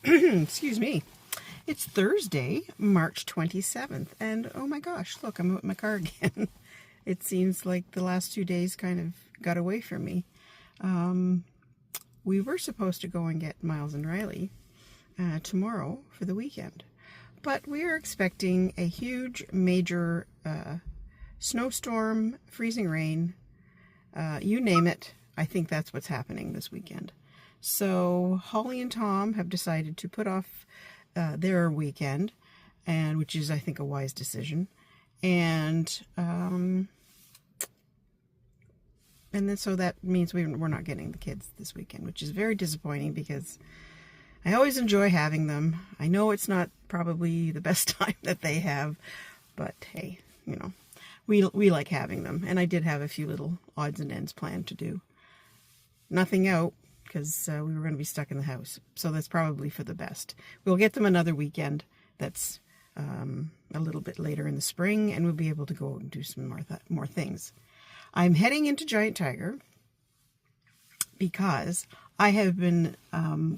Excuse me. It's Thursday, March 27th, and oh my gosh, look, I'm with my car again. It seems like the last 2 days kind of got away from me. We were supposed to go and get Miles and Riley tomorrow for the weekend, but we are expecting a huge, major snowstorm, freezing rain, you name it. I think that's what's happening this weekend. So Holly and Tom have decided to put off their weekend, and which is, I think, a wise decision. And then so that means we're not getting the kids this weekend, which is very disappointing because I always enjoy having them. I know it's not probably the best time that they have, but hey, you know, we like having them. And I did have a few little odds and ends planned to do. Nothing out, because we were going to be stuck in the house. So that's probably for the best. We'll get them another weekend that's a little bit later in the spring, and we'll be able to go and do some more things. I'm heading into Giant Tiger because I have been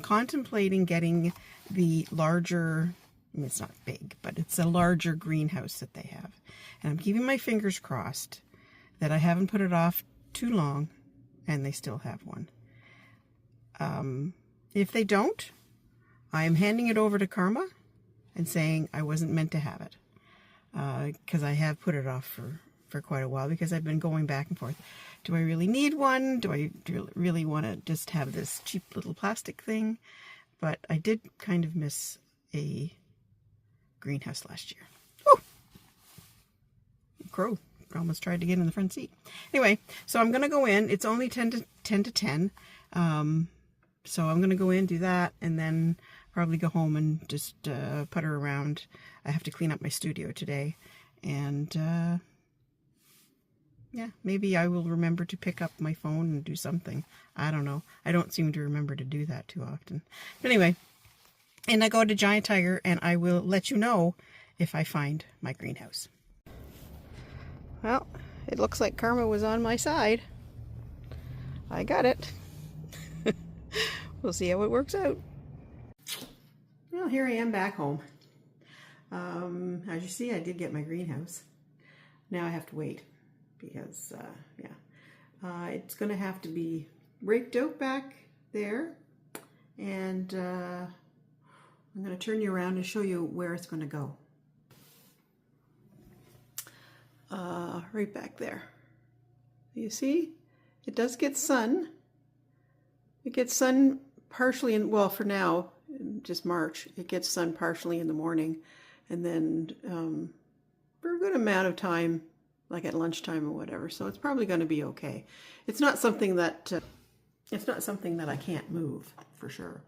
contemplating getting the larger, I mean, it's not big, but it's a larger greenhouse that they have. And I'm keeping my fingers crossed that I haven't put it off too long and they still have one. If they don't, I am handing it over to Karma and saying I wasn't meant to have it. Because I have put it off for quite a while because I've been going back and forth. Do I really need one? Do I really want to just have this cheap little plastic thing? But I did kind of miss a greenhouse last year. Woo! Crow almost tried to get in the front seat. Anyway, so I'm going to go in. It's only 10 to 10. So I'm going to go in, do that, and then probably go home and just putter around. I have to clean up my studio today. And yeah, maybe I will remember to pick up my phone and do something. I don't know. I don't seem to remember to do that too often. But anyway, and I go to Giant Tiger, and I will let you know if I find my greenhouse. Well, it looks like Karma was on my side. I got it. We'll see how it works out. Well, here I am back home. As you see, I did get my greenhouse. Now I have to wait because, it's going to have to be raked out back there. And I'm going to turn you around and show you where it's going to go. Right back there. You see? It does get sun. It gets sun partially in, well, for now, just March, it gets sun partially in the morning, and then for a good amount of time, like at lunchtime or whatever. So it's probably going to be okay. It's not something that I can't move for sure.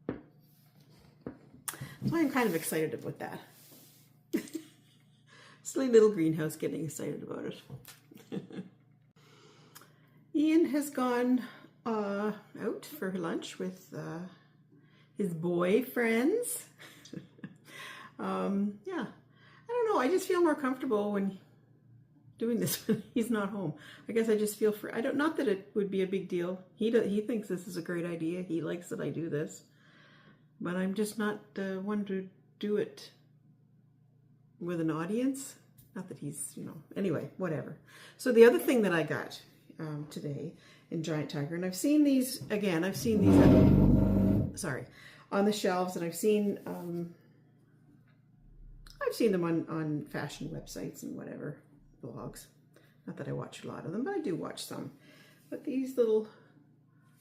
So I'm kind of excited about that. Silly little greenhouse, getting excited about it. Ian has gone out for lunch with his boyfriends. Yeah, I don't know. I just feel more comfortable when doing this when he's not home. I guess I just feel free. Not that it would be a big deal. He thinks this is a great idea. He likes that I do this, but I'm just not one to do it with an audience. Not that he's, anyway, whatever. So the other thing that I got today in Giant Tiger, and I've seen these again. I've seen these, on the shelves, and I've seen them on fashion websites and whatever blogs. Not that I watch a lot of them, but I do watch some. But these little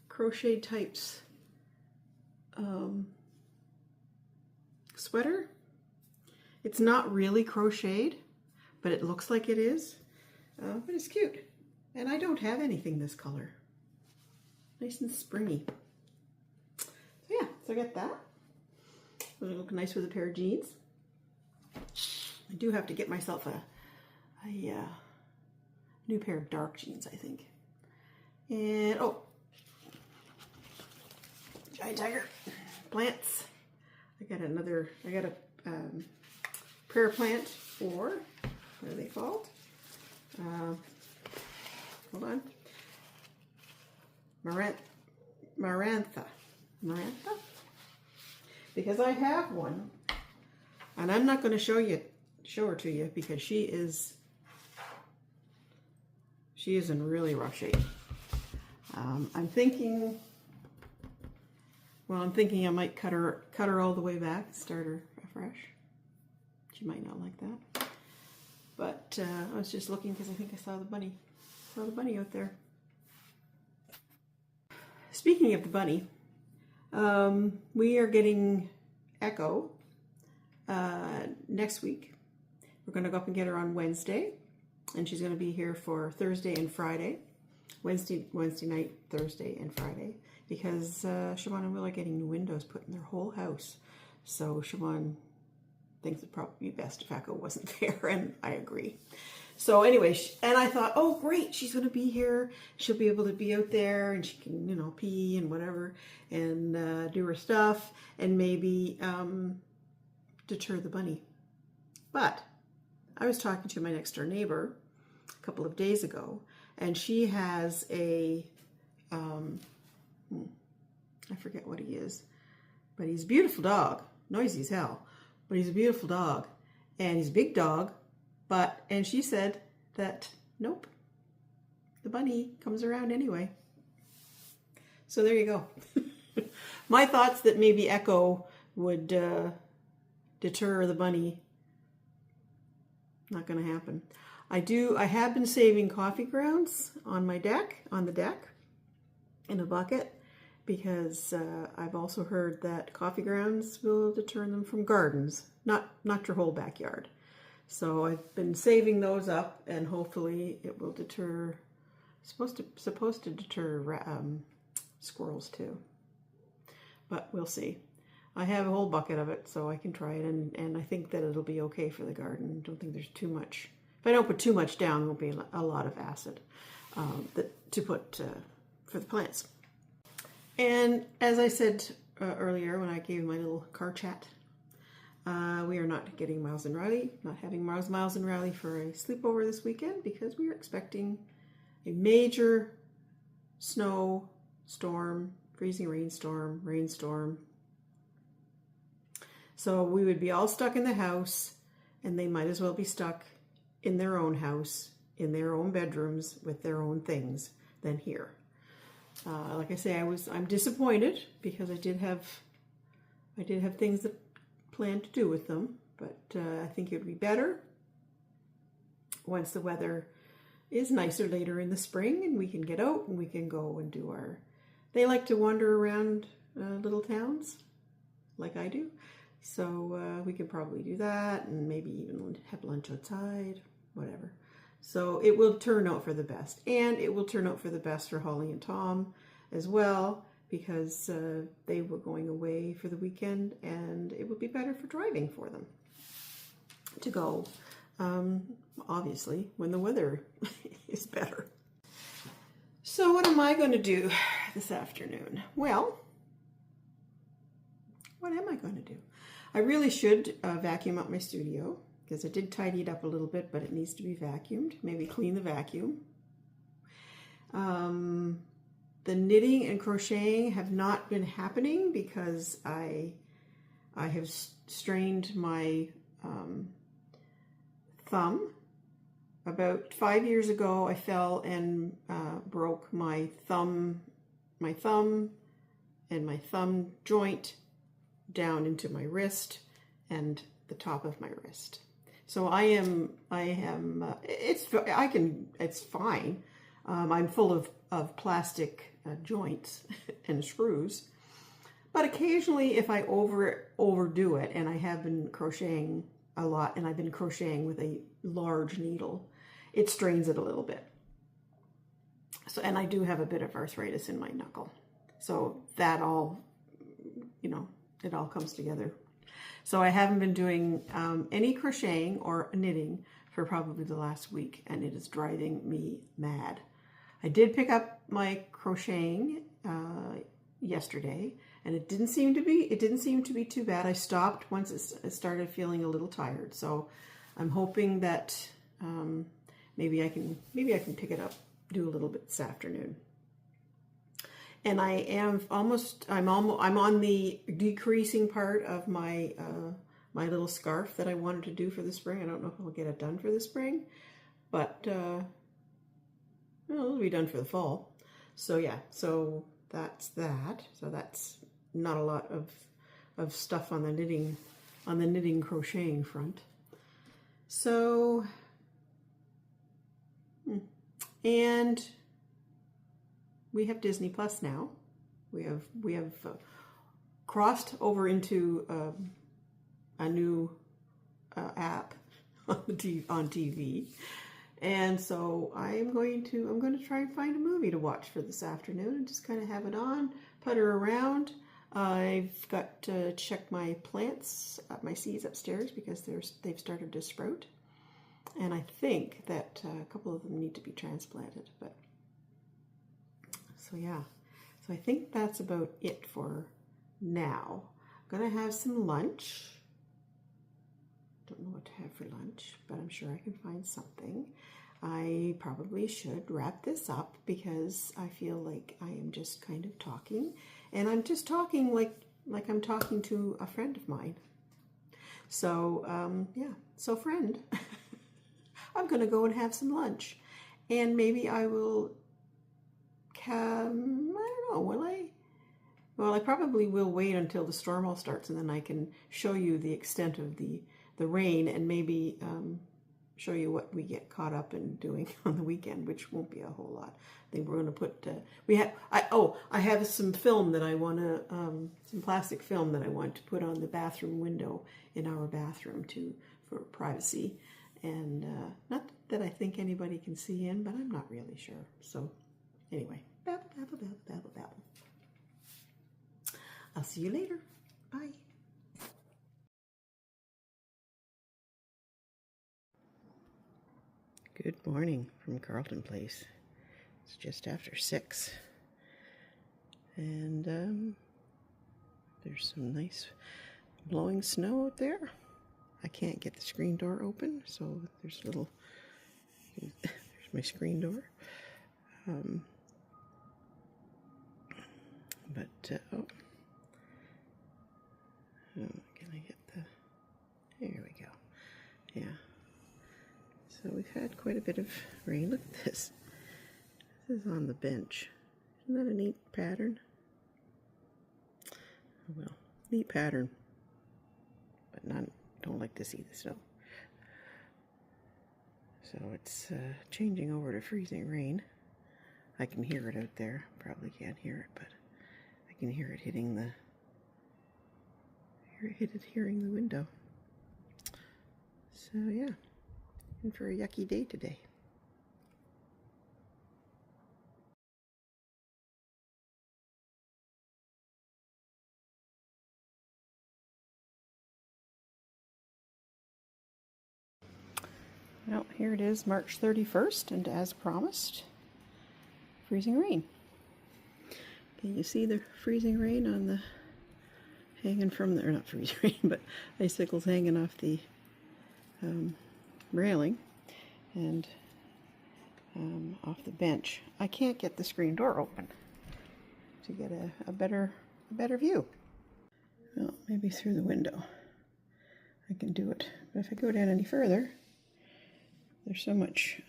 crochet types sweater. It's not really crocheted, but it looks like it is. But it's cute. And I don't have anything this color. Nice and springy. So yeah, so I got that. It'll look nice with a pair of jeans. I do have to get myself a new pair of dark jeans, I think. And, Giant Tiger plants. I got a prayer plant for, what are they called? Hold on. Marantha. because I have one, and I'm not going to show her to you because she is in really rough shape. I'm thinking I might cut her all the way back, start her afresh. She might not like that. But I was just looking because I think I saw the bunny. Out there. Speaking of the bunny, we are getting Echo next week. We're going to go up and get her on Wednesday, and she's going to be here for Thursday and Friday. Wednesday night, Thursday, and Friday, because Siobhan and Will are getting new windows put in their whole house. So Siobhan thinks it'd probably be best if Echo wasn't there, and I agree. So anyway, and I thought, oh great, she's going to be here. She'll be able to be out there, and she can, pee and whatever, and do her stuff, and maybe deter the bunny. But I was talking to my next door neighbor a couple of days ago, and she has a, I forget what he is, but he's a beautiful dog, noisy as hell, but he's a beautiful dog, and he's a big dog, and she said that, nope, the bunny comes around anyway. So there you go. My thoughts that maybe Echo would deter the bunny, not going to happen. I have been saving coffee grounds on the deck, in a bucket, because I've also heard that coffee grounds will deter them from gardens, not your whole backyard. So I've been saving those up, and hopefully it will deter, supposed to deter squirrels too. But we'll see. I have a whole bucket of it, so I can try it, and I think that it'll be okay for the garden. I don't think there's too much. If I don't put too much down, there won't be a lot of acid to put for the plants. And as I said earlier when I gave my little car chat, we are not getting Miles and Riley, not having Miles and Riley for a sleepover this weekend, because we are expecting a major snow storm, freezing rainstorm. So we would be all stuck in the house, and they might as well be stuck in their own house, in their own bedrooms, with their own things, than here. Like I say, I'm disappointed, because I did have things that planned to do with them, but I think it would be better once the weather is nicer later in the spring, and we can get out and we can go and do they like to wander around little towns like I do, so we could probably do that, and maybe even have lunch outside, whatever. So it will turn out for the best, and it will turn out for the best for Holly and Tom as well, because they were going away for the weekend, and it would be better for driving for them to go, obviously, when the weather is better. So what am I going to do this afternoon? Well, what am I going to do? I really should vacuum up my studio, because I did tidy it up a little bit, but it needs to be vacuumed. Maybe clean the vacuum. The knitting and crocheting have not been happening because I have strained my thumb. About 5 years ago, I fell and broke my thumb and my thumb joint down into my wrist and the top of my wrist. So it's fine. I'm full of plastic joints and screws, but occasionally if I overdo it, and I have been crocheting a lot, and I've been crocheting with a large needle, it strains it a little bit. So, and I do have a bit of arthritis in my knuckle, so that all, it all comes together. So I haven't been doing any crocheting or knitting for probably the last week, and it is driving me mad. I did pick up my crocheting yesterday, and it didn't seem to be too bad. I stopped once it started feeling a little tired. So I'm hoping that maybe I can pick it up, do a little bit this afternoon. And I'm on the decreasing part of my my little scarf that I wanted to do for the spring. I don't know if I'll get it done for the spring, but well, it'll be done for the fall. So yeah, so that's that. So that's not a lot of stuff on the knitting crocheting front. So and we have Disney Plus now. We have crossed over into a new app on TV, and so I'm going to try and find a movie to watch for this afternoon and just kind of have it on, putter around. I've got to check my plants, my seeds upstairs because they've started to sprout, and I think that a couple of them need to be transplanted. But so yeah, so I think that's about it for now. I'm gonna have some lunch. Don't know what to have for lunch, but I'm sure I can find something. I probably should wrap this up because I feel like I am just kind of talking, and I'm just talking like I'm talking to a friend of mine. So yeah, so friend, I'm gonna go and have some lunch, and maybe I will I don't know, will I? Well, I probably will wait until the storm all starts, and then I can show you the extent of the rain, and maybe show you what we get caught up in doing on the weekend, which won't be a whole lot. I think we're going to put I have some film that I want to some plastic film that I want to put on the bathroom window in our bathroom for privacy, and not that I think anybody can see in, but I'm not really sure. So anyway, babble, babble, babble, babble, babble. I'll see you later. Bye. Good morning from Carleton Place. It's just after 6. And there's some nice blowing snow out there. I can't get the screen door open, so there's my screen door. Can I get there we go. Yeah. So we've had quite a bit of rain. Look at this. This is on the bench. Isn't that a neat pattern? Well, neat pattern, but don't like to see the snow. So it's changing over to freezing rain. I can hear it out there. Probably can't hear it, but I can hear it hitting hearing the window. So yeah, in for a yucky day today. Well, here it is, March 31st, and as promised, freezing rain. Can you see the freezing rain on the hanging from the, or not freezing rain, but icicles hanging off the railing and off the bench. I can't get the screen door open to get a better view. Well, maybe through the window I can do it, but if I go down any further, there's so much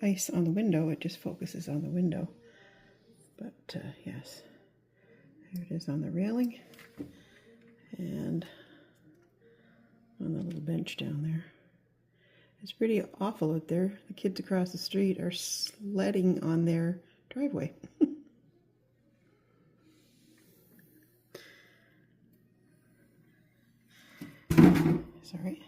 ice on the window, it just focuses on the window. But yes, there it is on the railing and on the little bench down there. It's pretty awful out there. The kids across the street are sledding on their driveway. Sorry.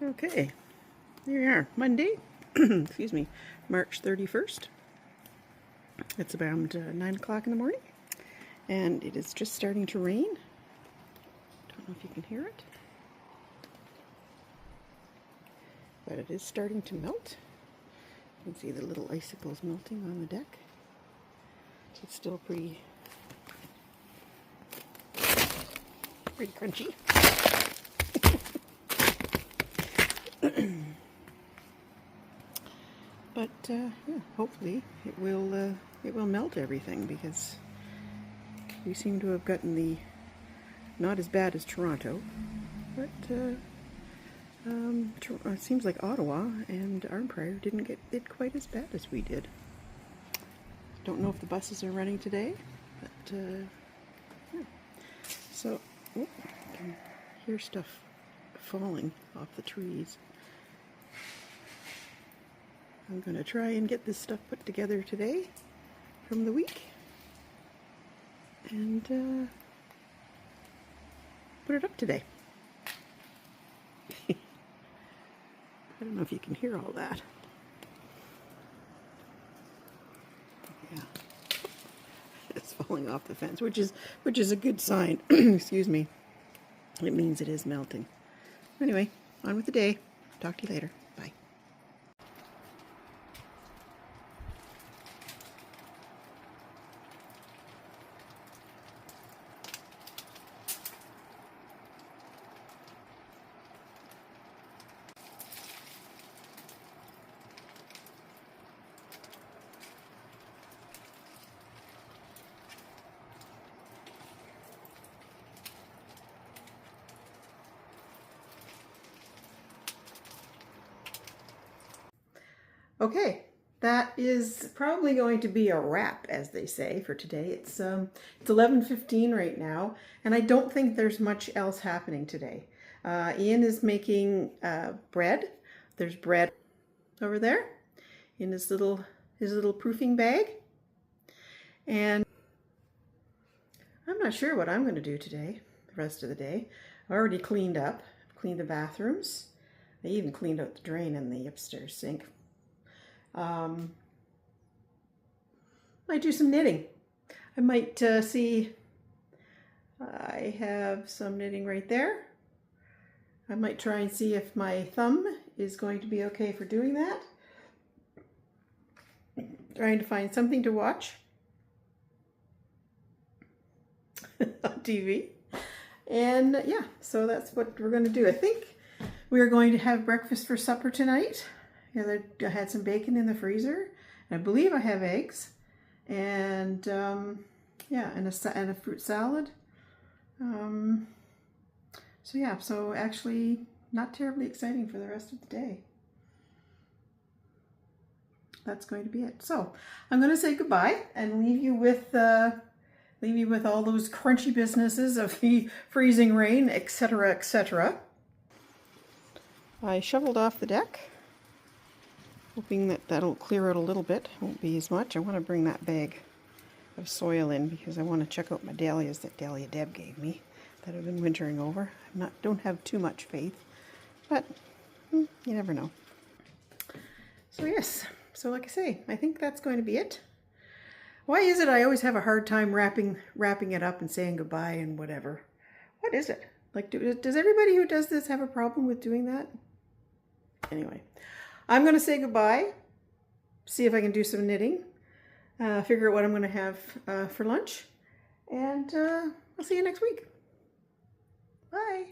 Okay, here we are, Monday, excuse me, March 31st. It's about 9 o'clock in the morning, and it is just starting to rain. Don't know if you can hear it, but it is starting to melt. You can see the little icicles melting on the deck. It's still pretty Pretty crunchy. But yeah, hopefully it will melt everything, because we seem to have gotten the not as bad as Toronto, but it seems like Ottawa and Arnprior didn't get it quite as bad as we did. Don't know if the buses are running today, but yeah. So I can hear stuff falling off the trees. I'm going to try and get this stuff put together today from the week, and put it up today. I don't know if you can hear all that. Yeah, it's falling off the fence, which is a good sign. Excuse me. It means it is melting. Anyway, on with the day. Talk to you later. Bye. Okay, that is probably going to be a wrap, as they say, for today. It's 11:15 right now, and I don't think there's much else happening today. Ian is making bread. There's bread over there in his little proofing bag, and I'm not sure what I'm going to do today. The rest of the day, I already cleaned up, cleaned the bathrooms. I even cleaned out the drain in the upstairs sink. Might do some knitting. I might see, I have some knitting right there. I might try and see if my thumb is going to be okay for doing that. Trying to find something to watch on TV. And yeah, so that's what we're going to do. I think we are going to have breakfast for supper tonight. Yeah, I had some bacon in the freezer. I believe I have eggs, and yeah, and a fruit salad. So yeah, so actually not terribly exciting for the rest of the day. That's going to be it. So I'm going to say goodbye and leave you with all those crunchy businesses of the freezing rain, etc., etc. I shoveled off the deck, hoping that that'll clear out a little bit. Won't be as much. I want to bring that bag of soil in because I want to check out my dahlias that Dahlia Deb gave me that have been wintering over. Don't have too much faith, but you never know. So yes, so like I say, I think that's going to be it. Why is it I always have a hard time wrapping it up and saying goodbye and whatever? What is it? Like, does everybody who does this have a problem with doing that? Anyway, I'm going to say goodbye, see if I can do some knitting, figure out what I'm going to have for lunch, and I'll see you next week. Bye.